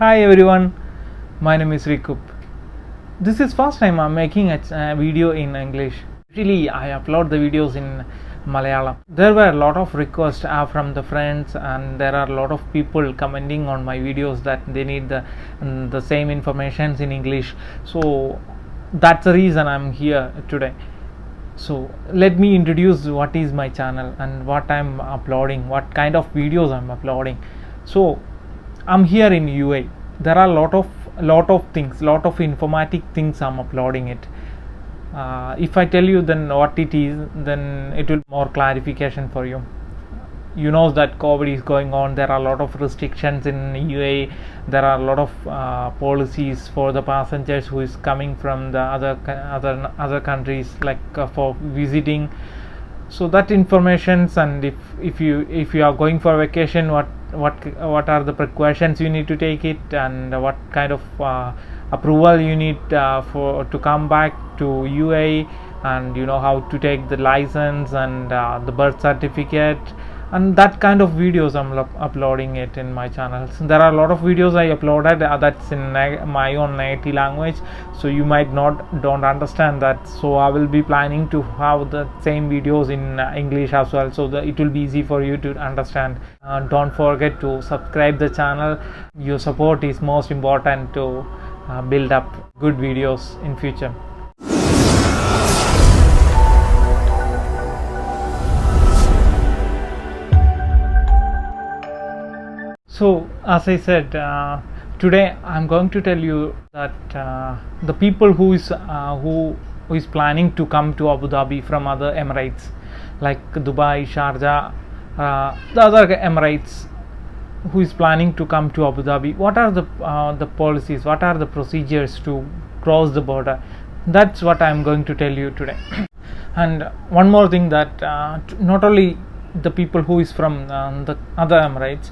Hi everyone, my name is Rikup. This is first time I'm making a video in English. Usually I upload the videos in Malayalam. There were a lot of requests from the friends, and there are a lot of people commenting on my videos that they need the same informations in English. So that's the reason I'm here today. So let me introduce what is my channel and what I'm uploading, what kind of videos I'm uploading. So I'm here in UAE. There are lot of things, lot of informatic things I'm uploading it. If I tell you then what it is, then it will more clarification for you. You know that COVID is going on. There are a lot of restrictions in UAE. There are a lot of policies for the passengers who is coming from the other countries, like for visiting. So that informations, and if you are going for vacation, what are the precautions you need to take it, and what kind of approval you need for to come back to UAE, and you know how to take the license and the birth certificate, and that kind of videos I'm uploading it in my channel. So there are a lot of videos I uploaded that's in my own native language, so you might don't understand that. So I will be planning to have the same videos in English as well, so that it will be easy for you to understand. Don't forget to subscribe the channel. Your support is most important to build up good videos in future. So as I said, today I'm going to tell you that the people who is planning to come to Abu Dhabi from other Emirates like Dubai, Sharjah, the other Emirates who is planning to come to Abu Dhabi, what are the policies, what are the procedures to cross the border? That's what I'm going to tell you today. And one more thing, that not only the people who is from the other Emirates,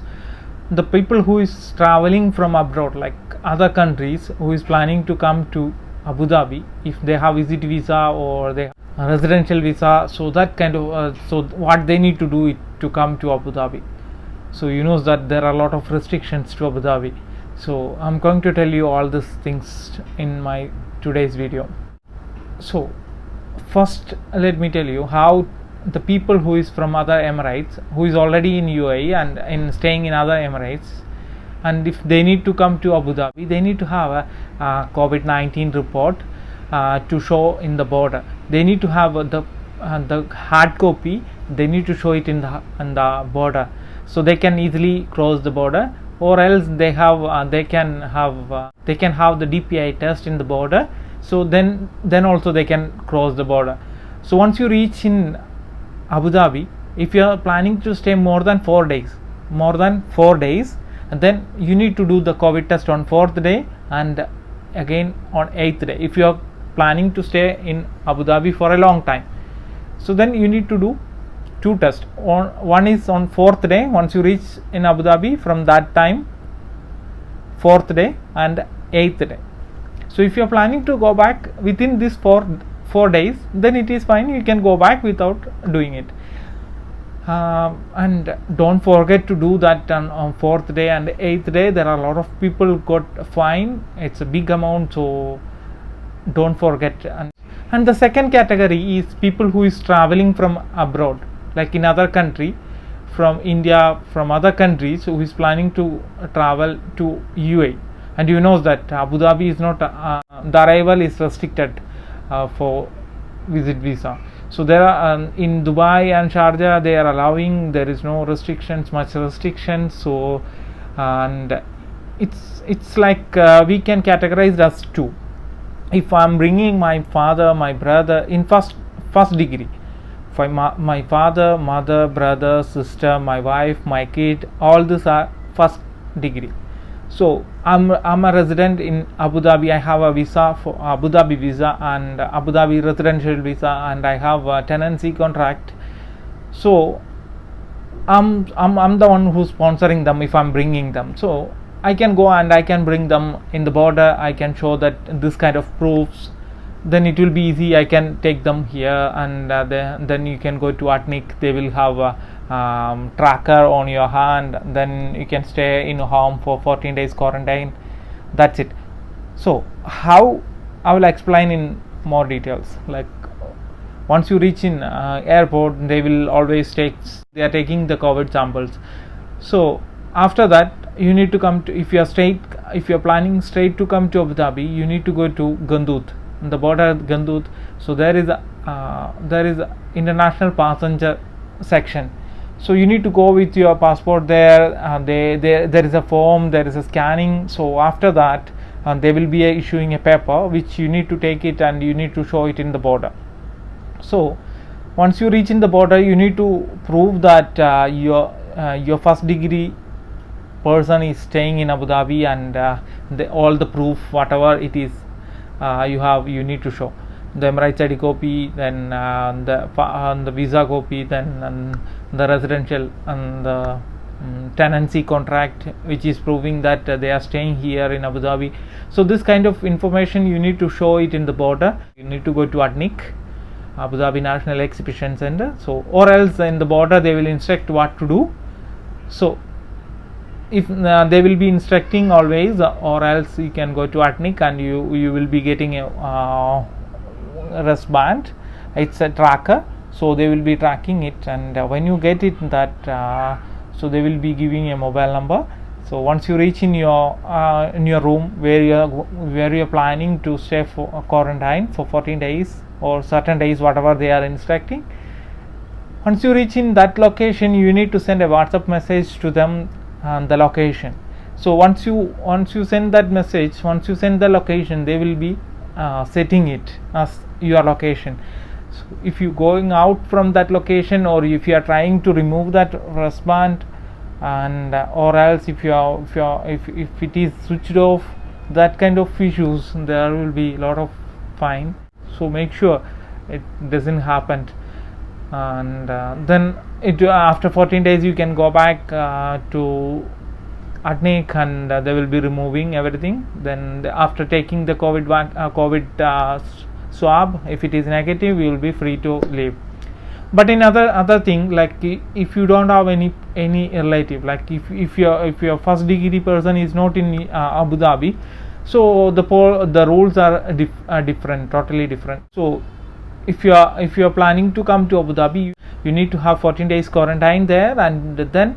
the people who is traveling from abroad, like other countries, who is planning to come to Abu Dhabi, if they have visit visa or they have residential visa, so that kind of so what they need to do it to come to Abu Dhabi. So you know that there are a lot of restrictions to Abu Dhabi. So I'm going to tell you all these things in my today's video. So first let me tell you how the people who is from other Emirates, who is already in UAE and in staying in other Emirates, and if they need to come to Abu Dhabi, they need to have a COVID-19 report to show in the border. They need to have the hard copy. They need to show it in the border, so they can easily cross the border. Or else they can have the DPI test in the border. So then also they can cross the border. So once you reach in Abu Dhabi, if you are planning to stay more than 4 days, and then you need to do the COVID test on 4th day and again on 8th day. If you are planning to stay in Abu Dhabi for a long time, so then you need to do 2 tests. One is on 4th day, once you reach in Abu Dhabi, from that time 4th day and 8th day. So if you are planning to go back within this 4 days, then it is fine, you can go back without doing it. And don't forget to do that on 4th day and 8th day. There are a lot of people got fine. It's a big amount, so don't forget. And the second category is people who is traveling from abroad, like in other country, from India, from other countries, who is planning to travel to UAE. And you know that Abu Dhabi is not the arrival is restricted for visit visa. So there are in Dubai and Sharjah, they are allowing, there is no much restrictions. So and it's like we can categorize as two. If I'm bringing my father, my brother in first degree, my father, mother, brother, sister, my wife, my kid, all these are first degree. So I'm a resident in Abu Dhabi. I have a visa for Abu Dhabi visa and Abu Dhabi residential visa, and I have a tenancy contract. So I'm the one who's sponsoring them if I'm bringing them. So I can go and I can bring them in the border. I can show that this kind of proofs then it will be easy. I can take them here, and then you can go to Atnik. They will have a tracker on your hand. Then you can stay in home for 14 days quarantine. That's it. So how, I will explain in more details. Like, once you reach in airport, they will always they are taking the COVID samples. So after that, you need to come to, if you are planning straight to come to Abu Dhabi, you need to go to Gandut, the border Gandut. So there is a international passenger section. So you need to go with your passport there. There is a form, there is a scanning. So after that, they will be issuing a paper which you need to take it and you need to show it in the border. So once you reach in the border, you need to prove that your first degree person is staying in Abu Dhabi, and all the proof, whatever it is, you need to show the Emirates ID copy, then the visa copy, then the residential and the tenancy contract, which is proving that they are staying here in Abu Dhabi. So this kind of information you need to show it in the border. You need to go to Atnik, Abu Dhabi National Exhibition Center. So, or else in the border they will instruct what to do. So if they will be instructing always, or else you can go to Atnik and you will be getting a wristband. It's a tracker, so they will be tracking it, and when you get it, that so they will be giving a mobile number. So once you reach in your room where you are planning to stay for quarantine for 14 days or certain days, whatever they are instructing, once you reach in that location, you need to send a WhatsApp message to them the location. So once you send that message, once you send the location, they will be setting it as your location. So if you going out from that location, or if you are trying to remove that wristband, and or else if it is switched off, that kind of issues, there will be a lot of fine. So make sure it doesn't happen, and then after 14 days you can go back to Atnik, and they will be removing everything. Then after taking the COVID swab, if it is negative, you will be free to leave. But in other thing, like if you don't have any relative, like if your first degree person is not in Abu Dhabi, so the rules are different, totally different. So if you are planning to come to Abu Dhabi, you need to have 14 days quarantine there, and then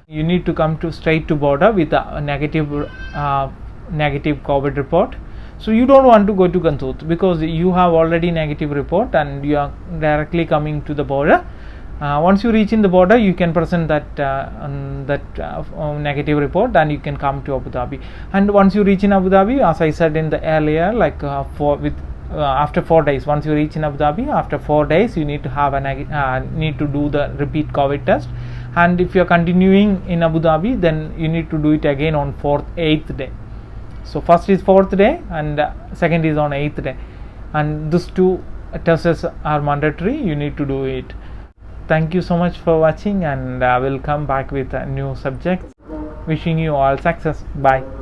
you need to come straight to border with a negative COVID report. So you don't want to go to Gandut because you have already negative report, and you are directly coming to the border. Once you reach in the border, you can present that negative report, and you can come to Abu Dhabi. And once you reach in Abu Dhabi, as I said in the earlier, like after 4 days, once you reach in Abu Dhabi, after 4 days you need to have need to do the repeat COVID test. And if you are continuing in Abu Dhabi, then you need to do it again on 8th day. So first is 4th day, and second is on 8th day, and these two tests are mandatory. You need to do it. Thank you so much for watching, and I will come back with a new subject. Wishing you all success. Bye.